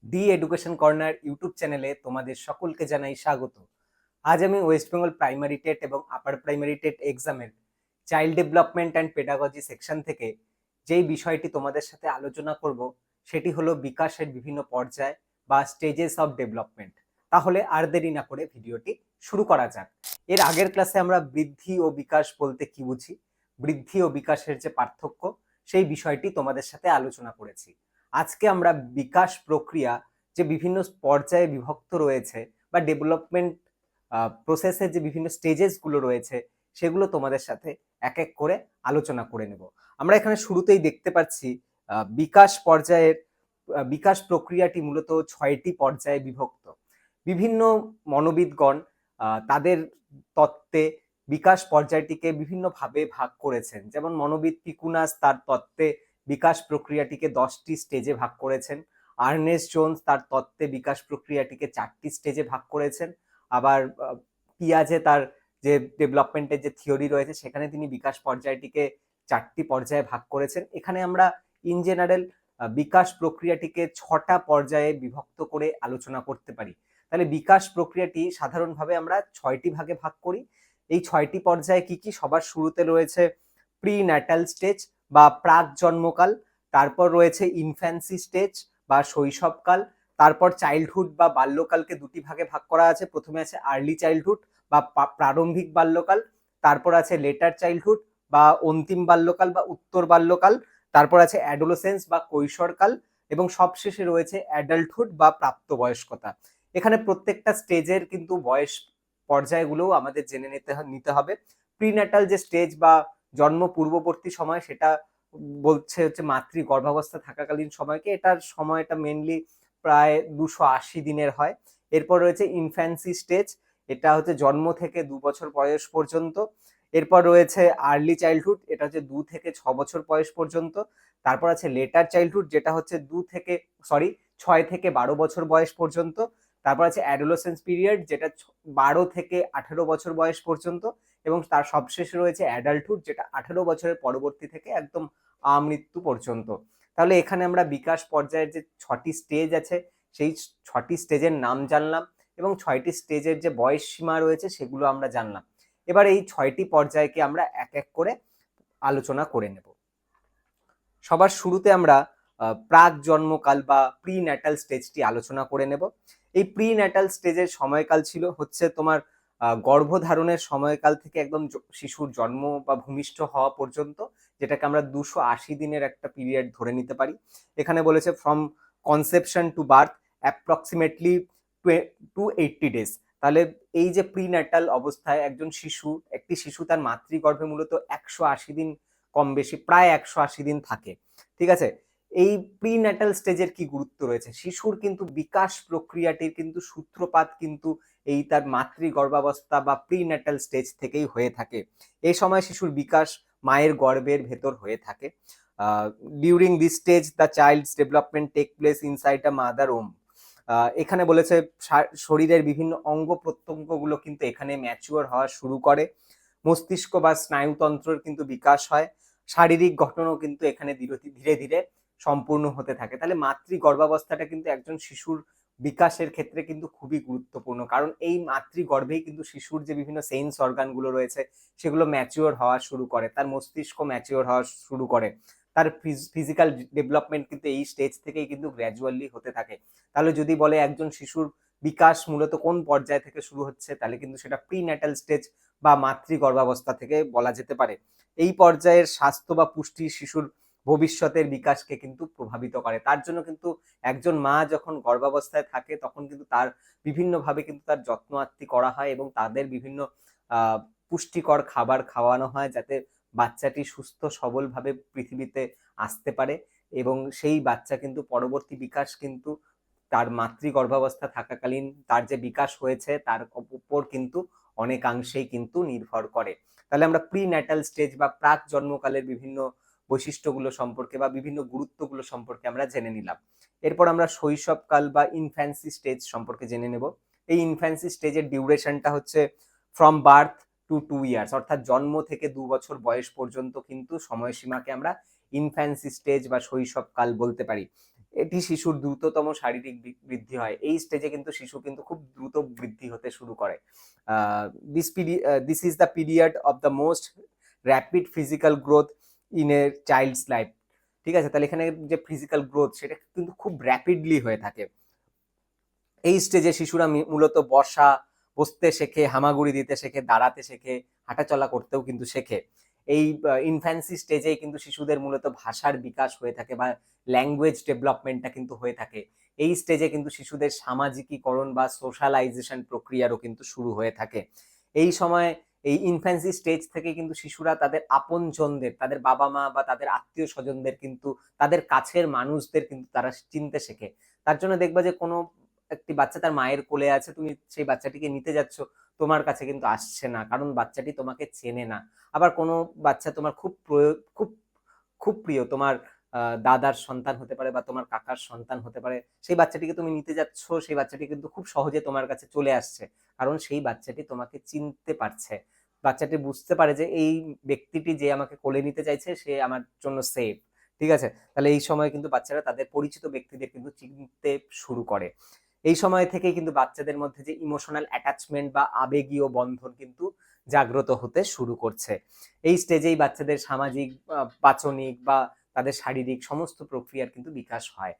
D education corner YouTube চ্যানেলে তোমাদের সকলকে জানাই স্বাগত। আজ আমি ওয়েস্ট বেঙ্গল প্রাইমারি টেট এবং আপার প্রাইমারি টেট এক্সামের child development and pedagogy section থেকে যেই বিষয়টি তোমাদের সাথে আলোচনা করব সেটি হলো বিকাশের বিভিন্ন পর্যায় বা স্টেজেস অফ ডেভেলপমেন্ট। তাহলে আর দেরি না করে ভিডিওটি শুরু করা যাক। এর আগের ক্লাসে আমরা বৃদ্ধি ও বিকাশ বলতে কি বুঝি, বৃদ্ধি ও বিকাশের যে পার্থক্য সেই বিষয়টি তোমাদের সাথে আলোচনা করেছি। আজকে আমরা বিকাশ প্রক্রিয়া যে বিভিন্ন পর্যায়ে বিভক্ত রয়েছে বা ডেভেলপমেন্ট প্রসেসের যে বিভিন্ন স্টেজেস গুলো রয়েছে সেগুলো তোমাদের সাথে এক এক করে আলোচনা করে নেব। আমরা এখানে শুরুতেই দেখতে পাচ্ছি বিকাশ পর্যায়ের বিকাশ প্রক্রিয়াটি মূলত 6টি পর্যায়ে বিভক্ত। বিভিন্ন মনোবিদগণ তাদের তত্ত্বে বিকাশ পর্যায়টিকে বিভিন্নভাবে ভাগ করেছেন। যেমন মনোবিদ পিকুনাস তার তত্ত্বে বিকাশ প্রক্রিয়াটিকে 10টি স্টেজে ভাগ করেছেন। আর্নেস্ট জোন্স তার তত্ত্বে বিকাশ প্রক্রিয়াটিকে 4টি স্টেজে ভাগ করেছেন। আবার পিয়াজে তার যে ডেভেলপমেন্টের যে থিওরি রয়েছে সেখানে তিনি বিকাশ পর্যায়টিকে 4টি পর্যায়ে ভাগ করেছেন। এখানে আমরা ইন জেনারেল বিকাশ প্রক্রিয়াটিকে 6টা পর্যায়ে বিভক্ত করে আলোচনা করতে পারি। তাহলে বিকাশ প্রক্রিয়াটি সাধারণভাবে আমরা 6টি ভাগে ভাগ করি। এই 6টি পর্যায়ে কি কি? সবার শুরুতে রয়েছে প্রি ন্যাটাল স্টেজ বা প্রাক জন্মকাল, তারপর রয়েছে ইনফ্যান্সি স্টেজ বা শৈশবকাল, তারপর চাইল্ডহুড বা বাল্যকালকে দুটি ভাগে ভাগ করা আছে। প্রথমে আছে আর্লি চাইল্ডহুড বা প্রারম্ভিক বাল্যকাল, তারপর আছে লেটার চাইল্ডহুড বা অন্তিম বাল্যকাল বা উত্তর বাল্যকাল, তারপর আছে অ্যাডোলেসেন্স বা কৈশোরকাল এবং সবশেষে রয়েছে অ্যাডাল্টহুড বা প্রাপ্তবয়স্কতা। এখানে প্রত্যেকটা স্টেজের কিন্তু বয়স পর্যায়গুলোও আমাদের জেনে নিতে হবে। প্রিন্যাটাল যে স্টেজ বা জন্ম পূর্ববর্তী সময় সেটা বলছে হচ্ছে মাতৃ গর্ভাবস্থা থাকাকালীন সময়কে, এটার সময়টা মেনলি প্রায় 280 দিনের হয়। এরপর রয়েছে ইনফ্যান্সি স্টেজ, এটা হচ্ছে জন্ম থেকে 2 বছর বয়স পর্যন্ত। এরপর রয়েছে আর্লি চাইল্ডহুড, এটা হচ্ছে 2 থেকে 6 বছর বয়স পর্যন্ত। তারপর আছে লেটার চাইল্ডহুড, যেটা হচ্ছে 6 থেকে 12 বছর বয়স পর্যন্ত। তারপর আছে অ্যাডোলেসেন্স পিরিয়ড, যেটা 12 থেকে 18 বছর বয়স পর্যন্ত। এবং তার সবশেষে রয়েছে অ্যাডাল্টহুড, যেটা 18 বছরের পরবর্তী থেকে একদম আমৃত্যু পর্যন্ত। তাহলে এখানে আমরা বিকাশ পর্যায়ের যে 6টি স্টেজ আছে সেই 6টি স্টেজের নাম জানলাম এবং 6টি স্টেজের যে বয়স সীমা রয়েছে সেগুলো আমরা জানলাম। এবার এই 6টি পর্যায়কে আমরা এক এক করে আলোচনা করে নেব। সবার শুরুতে আমরা প্রাক জন্মকাল বা প্রি ন্যাটাল স্টেজটি আলোচনা করে নেব। এই প্রি ন্যাটাল স্টেজের সময়কাল ছিল হচ্ছে তোমার গর্ভধারণের সময়কাল থেকে একদম শিশুর জন্ম বা ভূমিষ্ঠ হওয়া পর্যন্ত, যেটাকে আমরা 280 দিনের একটা পিরিয়ড ধরে নিতে পারি। এখানে বলেছে from conception to birth approximately 280 days. তাহলে এই যে প্রি ন্যাটাল অবস্থায় একটি শিশু তার মাতৃগর্ভে মূলত 180 দিন, কম বেশি প্রায় 180 দিন থাকে। ঠিক আছে, এই প্রি ন্যাটাল স্টেজের কি গুরুত্ব রয়েছে? শিশুর কিন্তু বিকাশ প্রক্রিয়াটির কিন্তু সূত্রপাত কিন্তু এই তার মাতৃ গর্ভাবস্থা বা প্রি ন্যাটাল স্টেজ থেকেই হয়ে থাকে। এই সময় শিশুর বিকাশ মায়ের গর্ভের ভেতর হয়ে থাকে। During this stage the child's development take place inside a mother womb. এখানে বলেছে শরীরের বিভিন্ন অঙ্গ প্রত্যঙ্গগুলো কিন্তু এখানে ম্যাচিওর হওয়া শুরু করে। মস্তিষ্ক বা স্নায়ুতন্ত্রের কিন্তু বিকাশ হয়। শারীরিক গঠনও কিন্তু এখানে ধীরে ধীরে সম্পূর্ণ হতে থাকে। তাহলে মাতৃ গর্ভাবস্থাটা কিন্তু একজন শিশুর বিকাশের ক্ষেত্রে কিন্তু খুবই গুরুত্বপূর্ণ, কারণ এই মাতৃ গর্ভেই কিন্তু শিশুর যে বিভিন্ন সেন্স অর্গানগুলো রয়েছে সেগুলো ম্যাচিওর হওয়া শুরু করে, তার মস্তিষ্ক ম্যাচিওর হওয়া শুরু করে, তার ফিজিক্যাল ডেভেলপমেন্ট কিন্তু এই স্টেজ থেকেই কিন্তু গ্র্যাজুয়ালি হতে থাকে। তাহলে যদি বলে একজন শিশুর বিকাশ মূলত কোন পর্যায় থেকে শুরু হচ্ছে, তাহলে কিন্তু সেটা প্রি ন্যাটাল স্টেজ বা মাতৃ গর্ভাবস্থা থেকে বলা যেতে পারে। এই পর্যায়ের স্বাস্থ্য বা পুষ্টি শিশুর ভবিষ্যতের বিকাশকে কিন্তু প্রভাবিত করে। তার জন্য কিন্তু একজন মা যখন গর্ভাবস্থায় থাকে তখন কিন্তু তার বিভিন্নভাবে কিন্তু তার যত্ন আত্তি করা হয় এবং তাদের বিভিন্ন আহ পুষ্টিকর খাবার খাওয়ানো হয়, যাতে বাচ্চাটি সুস্থ সবলভাবে পৃথিবীতে আসতে পারে এবং সেই বাচ্চা কিন্তু পরবর্তী বিকাশ কিন্তু তার মাতৃ গর্ভাবস্থা থাকাকালীন তার যে বিকাশ হয়েছে তার উপর কিন্তু অনেকাংশেই কিন্তু নির্ভর করে। তাহলে আমরা প্রি ন্যাটাল স্টেজ বা প্রাক জন্মকালের বিভিন্ন বৈশিষ্ট্যগুলো সম্পর্কে বা বিভিন্ন গুরুত্বগুলো সম্পর্কে আমরা জেনে নিলাম। এরপর আমরা শৈশবকাল বা ইনফ্যান্সি স্টেজ সম্পর্কে জেনে নেব। এই ইনফ্যান্সি স্টেজের ডিউরেশনটা হচ্ছে ফ্রম বার্থ টু 2 ইয়ার্স, অর্থাৎ জন্ম থেকে 2 বছর বয়স পর্যন্ত কিন্তু সময়সীমাকে আমরা ইনফ্যান্সি স্টেজ বা শৈশবকাল বলতে পারি। এটি শিশুর দ্রুততম শারীরিক বৃদ্ধি হয়। এই স্টেজে কিন্তু শিশু কিন্তু খুব দ্রুত বৃদ্ধি হতে শুরু করে। This is the period of the most rapid physical growth in a child's life. ঠিক আছে, তাহলে এখানে যে ফিজিক্যাল গ্রোথ সেটা কিন্তু খুব র্যাপিডলি হয়ে থাকে। এই স্টেজে শিশুরা মূলত বসতে শেখে, হামাগুড়ি দিতে শেখে, দাঁড়াতে শেখে, হাঁটাচলা করতেও কিন্তু শেখে। এই ইনফ্যান্সি স্টেজে কিন্তু শিশুদের মূলত ভাষার বিকাশ হয়ে থাকে বা ল্যাঙ্গুয়েজ ডেভেলপমেন্টটা কিন্তু হয়ে থাকে। এই স্টেজে কিন্তু শিশুদের সামাজিকীকরণ বা সোশ্যালাইজেশন প্রক্রিয়ারও কিন্তু শুরু হয়ে থাকে। এই সময় এই ইনফ্যান্সি স্টেজ থেকে কিন্তু শিশুরা তাদের আপনজনদের, তাদের বাবা মা বা তাদের আত্মীয় স্বজনদের কিন্তু, তাদের কাছের মানুষদের কিন্তু তারা চিনতে শেখে। তার জন্য দেখবা যে কোনো একটি বাচ্চা তার মায়ের কোলে আছে, তুমি সেই বাচ্চাটিকে নিতে যাচ্ছ, তোমার কাছে কিন্তু আসছে না, কারণ বাচ্চাটি তোমাকে চেনে না। আবার কোনো বাচ্চা তোমার খুব খুব প্রিয়, তোমার দাদার সন্তান হতে পারে বা তোমার কাকার সন্তান হতে পারে, সেই বাচ্চাটিকে তুমি নিতে যাচ্ছ, সেই বাচ্চাটি কিন্তু খুব সহজে তোমার কাছে চলে আসছে, কারণ সেই বাচ্চাটি তোমাকে চিনতে পারছে। বাচ্চাটি বুঝতে পারে যে এই ব্যক্তিটি যে আমাকে কোলে নিতে চাইছে সে আমার জন্য সেফ। ঠিক আছে, তাহলে এই সময় কিন্তু বাচ্চারা তাদের পরিচিত ব্যক্তিদের কিন্তু চিনতে শুরু করে। এই সময় থেকে কিন্তু বাচ্চাদের মধ্যে যে ইমোশনাল অ্যাটাচমেন্ট বা আবেগীয় বন্ধন কিন্তু জাগ্রত হতে শুরু করছে। এই স্টেজেই বাচ্চাদের সামাজিক, বাচনিক বা তাদের শারীরিক সমস্ত প্রক্রিয়ার কিন্তু বিকাশ হয়।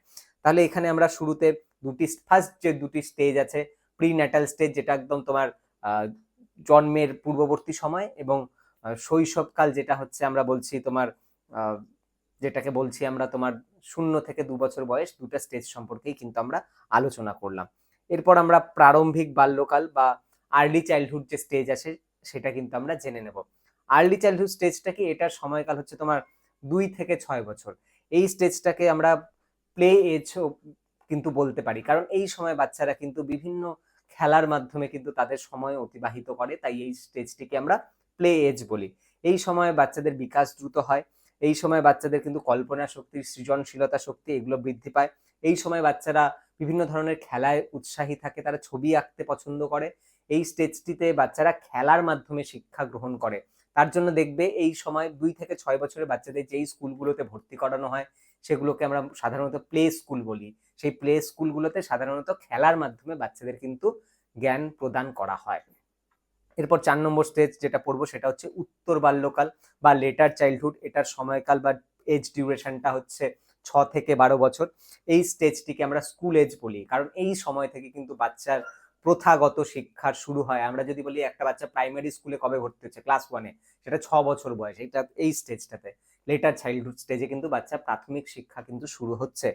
তাহলে এখানে আমরা শুরুতে ফার্স্ট যে দুটি স্টেজ আছে, প্রিন্যাটাল স্টেজ যেটা একদম তোমার জন্মের পূর্ববর্তী সময়, এবং শৈশবকাল যেটা হচ্ছে আমরা বলছি তোমার যেটাকে বলছি আমরা তোমার 0 থেকে 2 বছর বয়স, দুটো স্টেজ সম্পর্কেই কিন্তু আমরা আলোচনা করলাম। এরপর আমরা প্রারম্ভিক বাল্যকাল বা আর্লি চাইল্ডহুড যে স্টেজ আছে সেটা কিন্তু আমরা জেনে নেব। আর্লি চাইল্ডহুড স্টেজটা কি, এটার সময়কাল হচ্ছে তোমার 2 থেকে 6 বছর। এই স্টেজটাকে আমরা প্লে এজ কিন্তু বলতে পারি, কারণ এই সময় বাচ্চারা কিন্তু বিভিন্ন খেলার মাধ্যমে কিন্তু তাদের সময় অতিবাহিত করে, তাই এই স্টেজটিকে আমরা প্লে এজ বলি। এই সময় বাচ্চাদের বিকাশ দ্রুত হয়। এই সময় বাচ্চাদের কিন্তু কল্পনা শক্তি, সৃজনশীলতা শক্তি এগুলো বৃদ্ধি পায়। এই সময় বাচ্চারা বিভিন্ন ধরনের খেলায় উৎসাহী থাকে, তারা ছবি আঁকতে পছন্দ করে। এই স্টেজটিতে বাচ্চারা খেলার মাধ্যমে শিক্ষা গ্রহণ করে। তার জন্য দেখবে এই সময় 2 থেকে 6 বছরের বাচ্চাদের যেই স্কুলগুলোতে ভর্তি করানো হয় সেগুলোকে আমরা সাধারণত প্লে স্কুল বলি। সেই প্লে স্কুলগুলোতে সাধারণত খেলার মাধ্যমে বাচ্চাদের কিন্তু জ্ঞান প্রদান করা হয়। এরপর 4 নম্বর স্টেজ যেটা পড়বো সেটা হচ্ছে উত্তর বাল্যকাল বা লেটার চাইল্ডহুড। এটার সময়কাল বা এজ ডিউরেশনটা হচ্ছে 6 থেকে 12 বছর। এই স্টেজটিকে আমরা স্কুল এজ বলি, কারণ এই সময় থেকে কিন্তু বাচ্চার প্রথাগত শিক্ষার শুরু হয়। আমরা যদি বলি একটা বাচ্চা প্রাইমারি স্কুলে কবে ভর্তি হচ্ছে, ক্লাস 1-এ, সেটা 6 বছর বয়স। এটা এই স্টেজটাতে লেটার চাইল্ডহুড স্টেজে কিন্তু বাচ্চার প্রাথমিক শিক্ষা কিন্তু শুরু হচ্ছে।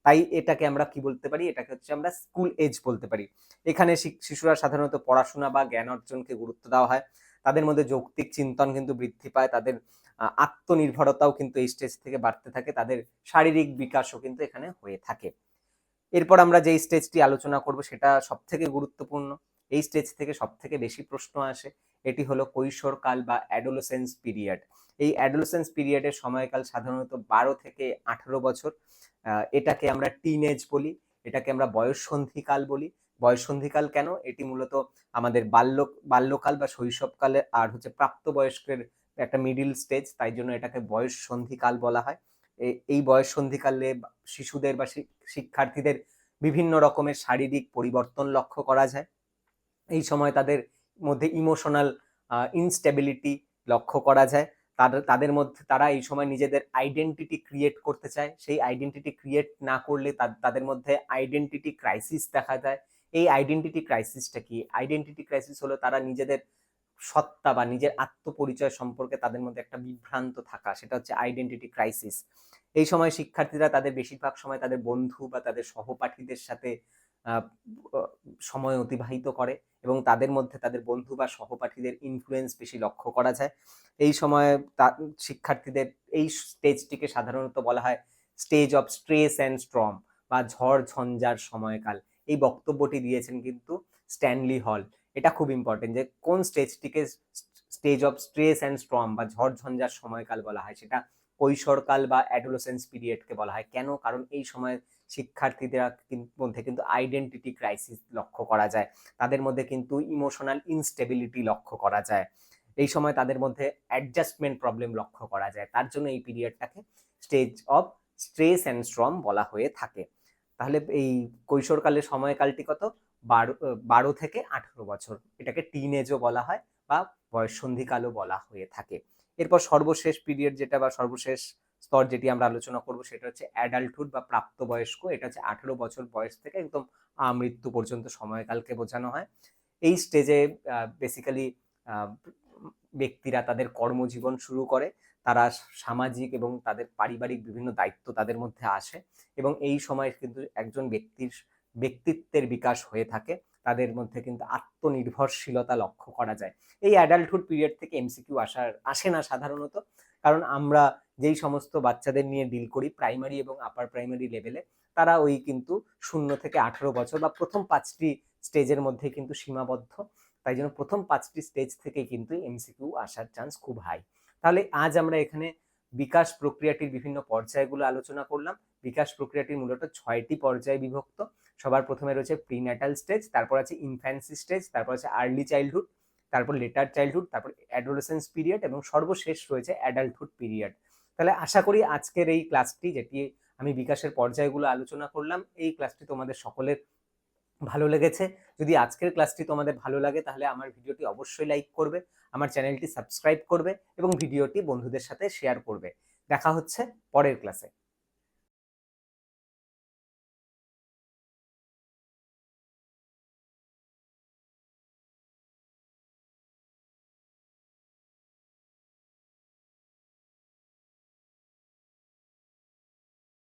তাই এটাকে আমরা কি বলতে পারি, এটাকে হচ্ছে আমরা স্কুল এজ বলতে পারি। এখানে শিশুরা সাধারণত পড়াশোনা বা জ্ঞান অর্জনকে গুরুত্ব দেওয়া হয়। তাদের মধ্যে যৌক্তিক চিন্তন কিন্তু বৃদ্ধি পায়, তাদের আত্মনির্ভরতাও কিন্তু এই স্টেজ থেকে বাড়তে থাকে, তাদের শারীরিক বিকাশও কিন্তু এখানে হয়ে থাকে। এরপর আমরা যে স্টেজটি আলোচনা করব সেটা সব থেকে গুরুত্বপূর্ণ। এই স্টেজ থেকে সব থেকে বেশি প্রশ্ন আসে। এটি হলো কৈশোরকাল বা অ্যাডোলেসেন্স পিরিয়ড। এই অ্যাডোলেসেন্স পিরিয়ডের সময়কাল সাধারণত 12 থেকে 18 বছর। এটাকে আমরা টিনেজ বলি, এটাকে আমরা বয়ঃসন্ধিকাল বলি। বয়ঃসন্ধিকাল কেন? এটি মূলত আমাদের বাল্যকাল বা শৈশবকালে আর হচ্ছে প্রাপ্তবয়স্কের একটা মিডিল স্টেজ, তাই জন্য এটাকে বয়ঃসন্ধিকাল বলা হয়। এই বয়ঃসন্ধিকালে শিশুদের বা শিক্ষার্থীদের বিভিন্ন রকমের শারীরিক পরিবর্তন লক্ষ্য করা যায়। এই সময় তাদের মধ্যে ইমোশনাল ইনস্টেবিলিটি লক্ষ্য করা যায়। তাদের মধ্যে তারা এই সময় নিজেদের আইডেন্টিটি ক্রিয়েট করতে চায়। সেই আইডেন্টিটি ক্রিয়েট না করলে তাদের মধ্যে আইডেন্টিটি ক্রাইসিস দেখা যায়। এই আইডেন্টিটি ক্রাইসিসটা কি? আইডেন্টিটি ক্রাইসিস হলো তারা নিজেদের সত্তা বা নিজের আত্মপরিচয় সম্পর্কে তাদের মধ্যে একটা বিভ্রান্ত থাকা, সেটা হচ্ছে আইডেন্টিটি ক্রাইসিস। এই সময় শিক্ষার্থীরা তাদের বেশিরভাগ সময় তাদের বন্ধু বা তাদের সহপাঠীদের সাথে সময় অতিবাহিত করে, এবং তাদের মধ্যে তাদের বন্ধু বা সহপাঠীদের ইনফ্লুয়েন্স বেশি লক্ষ্য করা যায়। এই সময় শিক্ষার্থীদের এই স্টেজটিকে সাধারণত বলা হয় stage of stress and storm বা ঝড় ঝঞ্ঝার সময়কাল। এই বক্তব্যটি দিয়েছেন কিন্তু স্ট্যানলি হল। এটা খুব ইম্পর্টেন্ট যে কোন স্টেজটিকে stage of stress and storm বা ঝড় ঝঞ্ঝার সময়কাল বলা হয়, সেটা কৈশোরকাল বা অ্যাডোলেসেন্স পিরিয়ডকে বলা হয়। কেন? কারণ এই সময় শিক্ষার্থীদের মধ্যে কিন্তু আইডেন্টিটি ক্রাইসিস লক্ষ্য করা যায়, তাদের মধ্যে কিন্তু ইমোশনাল ইনস্টেবিলিটি লক্ষ্য করা যায়, এই সময় তাদের মধ্যে অ্যাডজাস্টমেন্ট প্রবলেম লক্ষ্য করা যায়। তার জন্য এই পিরিয়ডটাকে stage of stress and storm বলা হয়ে থাকে। তাহলে এই কৈশোরকালের সময়কালটি কত? 12 থেকে 18 বছর। এটাকে টিন এজও বলা হয় বা বয়ঃসন্ধিকালও বলা হয়ে থাকে। এরপর সর্বশেষ পিরিয়ড যেটা বা সর্বশেষ স্তর যেটি আমরা আলোচনা করব সেটা হচ্ছে অ্যাডাল্টহুড বা প্রাপ্তবয়স্ক। এটা হচ্ছে 18 বছর বয়স থেকে একদম আমৃত্যু পর্যন্ত সময়কালকে বোঝানো হয়। এই স্টেজে বেসিক্যালি ব্যক্তিরা তাদের কর্মজীবন শুরু করে। তারা সামাজিক এবং তাদের পারিবারিক বিভিন্ন দায়িত্ব তাদের মধ্যে আসে এবং এই সময় কিন্তু একজন ব্যক্তির ব্যক্তিত্বের বিকাশ হয়ে থাকে। তাদের মধ্যে কিন্তু আত্মনির্ভরশীলতা লক্ষ্য করা যায়। এই অ্যাডাল্টহুড পিরিয়ড থেকে এমসিকিউ আসে না সাধারণত, কারণ আমরা যেই সমস্ত বাচ্চাদের নিয়ে ডিল করি প্রাইমারি এবং আপার প্রাইমারি লেভেলে, তারা ওই কিন্তু 0 থেকে 18 বছর বা প্রথম 5টি স্টেজের মধ্যে কিন্তু সীমাবদ্ধ। তাই জন্য প্রথম 5টি স্টেজ থেকে কিন্তু এমসিকিউ আসার চান্স খুব হাই। তাহলে আজ আমরা এখানে বিকাশ প্রক্রিয়াটির বিভিন্ন পর্যায়গুলো আলোচনা করলাম। বিকাশ প্রক্রিয়াটি মূলত 6টি পর্যায়ে বিভক্ত। সবার প্রথমে রয়েছে প্রিন্যাটাল স্টেজ, তারপর আছে ইনফ্যান্সি স্টেজ, তারপর আছে আর্লি চাইল্ডহুড, তারপর লেটার চাইল্ডহুড, তারপর অ্যাডোলেসেন্স পিরিয়ড এবং সর্বশেষ রয়েছে অ্যাডাল্টহুড পিরিয়ড। তাহলে আশা করি আজকের এই ক্লাসটি, যেটি আমি বিকাশের পর্যায়গুলো আলোচনা করলাম, এই ক্লাসটি তোমাদের সকলের ভালো লেগেছে। যদি আজকের ক্লাসটি তোমাদের ভালো লাগে তাহলে আমার ভিডিওটি অবশ্যই লাইক করবে, আমার চ্যানেলটি সাবস্ক্রাইব করবে এবং ভিডিওটি বন্ধুদের সাথে শেয়ার করবে। দেখা হচ্ছে পরের ক্লাসে।